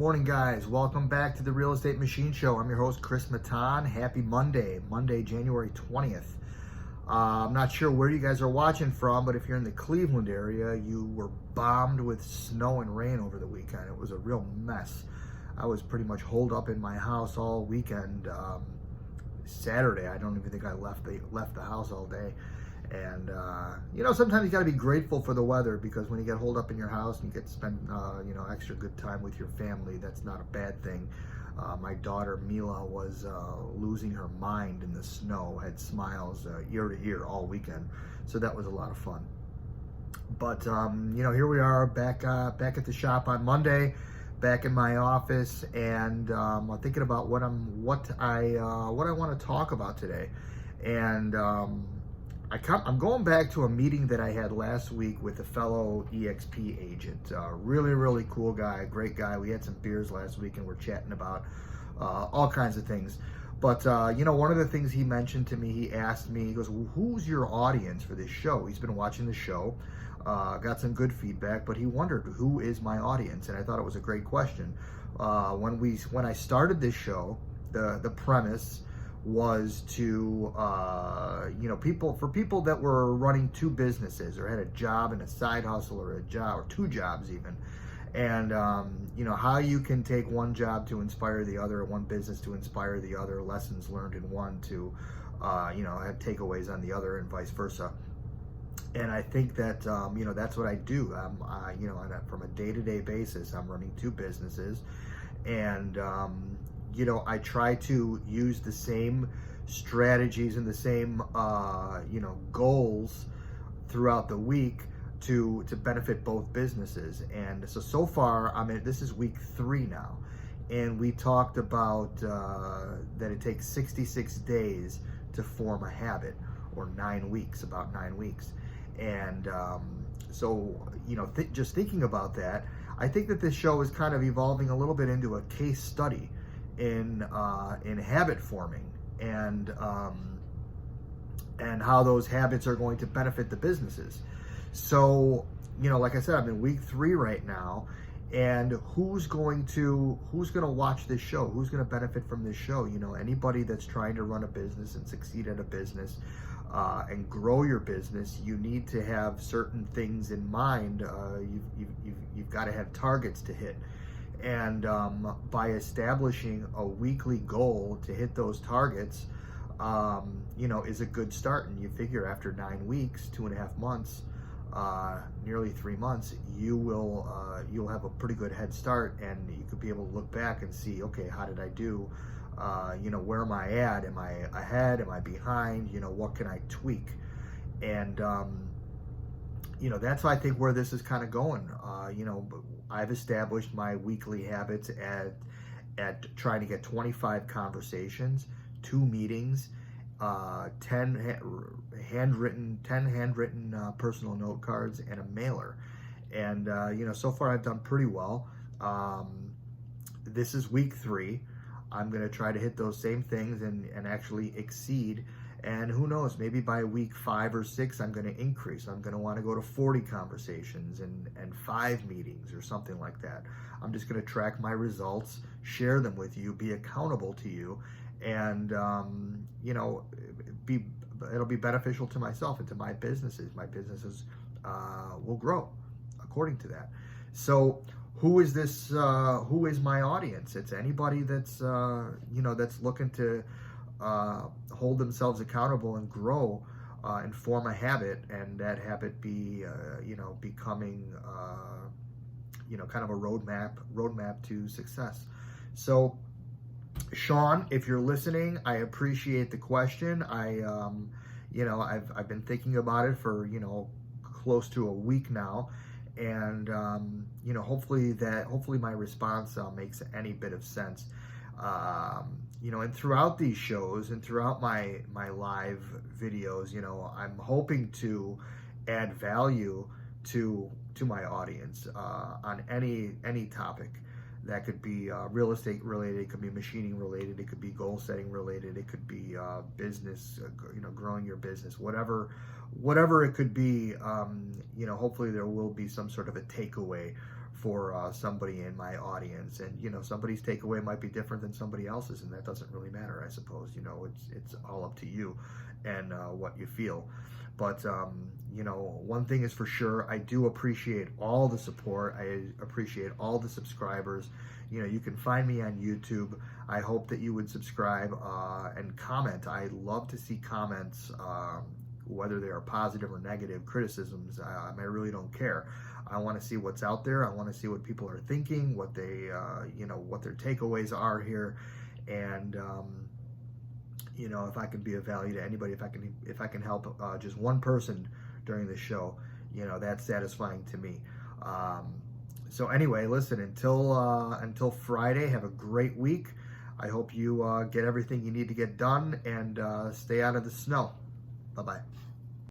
Morning, guys. Welcome back to the Real Estate Machine Show. I'm your host, Chris Matan. Happy Monday, January 20th. I'm not sure where you guys are watching from, but if you're in the Cleveland area, you were bombed with snow and rain over the weekend. It was a real mess. I was pretty much holed up in my house all weekend. Saturday, I don't even think I left the house all day. And, sometimes you got to be grateful for the weather, because when you get holed up in your house and you get to spend, extra good time with your family, that's not a bad thing. My daughter, Mila, was losing her mind in the snow, had smiles ear to ear all weekend. So that was a lot of fun. But, here we are back at the shop on Monday, back in my office, and I'm thinking about what I want to talk about today. And, I'm going back to a meeting that I had last week with a fellow EXP agent. Really, really cool guy, great guy. We had some beers last week and we're chatting about all kinds of things. But, one of the things he mentioned to me, he asked me, he goes, well, who's your audience for this show? He's been watching the show, got some good feedback, but he wondered, who is my audience? And I thought it was a great question. When I started this show, the premise was to people that were running two businesses or had a job and a side hustle, or a job or two jobs even, and how you can take one job to inspire the other, one business to inspire the other, lessons learned in one to have takeaways on the other, and vice versa. And I think that that's what I do. From a day-to-day basis, I'm running two businesses, and I try to use the same strategies and the same, goals throughout the week to benefit both businesses. And so far, this is week 3 now. And we talked about that it takes 66 days to form a habit, or 9 weeks, about 9 weeks. And just thinking about that, I think that this show is kind of evolving a little bit into a case study in habit forming, and how those habits are going to benefit the businesses. So, like I said, I'm in week 3 right now, and who's going to watch this show? Who's going to benefit from this show? Anybody that's trying to run a business and succeed at a business, and grow your business, you need to have certain things in mind. You've got to have targets to hit. And by establishing a weekly goal to hit those targets, is a good start. And you figure after 9 weeks, 2.5 months, nearly 3 months, you'll have a pretty good head start, and you could be able to look back and see, okay, how did I do? Where am I at? Am I ahead? Am I behind? What can I tweak? And that's, I think, where this is kind of going. I've established my weekly habits at trying to get 25 conversations, 2 meetings, 10 handwritten personal note cards, and a mailer. And so far I've done pretty well. This is week 3. I'm going to try to hit those same things and actually exceed. And who knows, maybe by week 5 or 6, I'm going to increase. I'm going to want to go to 40 conversations and 5 meetings or something like that. I'm just going to track my results, share them with you, be accountable to you, and, it'll be beneficial to myself and to my businesses. My businesses will grow according to that. So who is this? Who is my audience? It's anybody that's, that's looking to hold themselves accountable and grow, and form a habit, and that habit be becoming kind of a roadmap to success. So Sean, if you're listening, I appreciate the question. I've been thinking about it for close to a week now, and hopefully my response makes any bit of sense. And throughout these shows and throughout my live videos, I'm hoping to add value to my audience on any topic. That could be real estate related, it could be machining related, it could be goal setting related, it could be business, growing your business, whatever it could be. Hopefully there will be some sort of a takeaway for somebody in my audience. And somebody's takeaway might be different than somebody else's, and that doesn't really matter, I suppose. It's all up to you and what you feel. But one thing is for sure, I do appreciate all the support. I appreciate all the subscribers. You can find me on YouTube. I hope that you would subscribe and comment. I love to see comments, whether they are positive or negative criticisms. I really don't care. I want to see what's out there. I want to see what people are thinking, what they, what their takeaways are here, and if I can be of value to anybody, if I can help just one person during the show, that's satisfying to me. So anyway, listen, until Friday, have a great week. I hope you get everything you need to get done, and stay out of the snow. Bye-bye.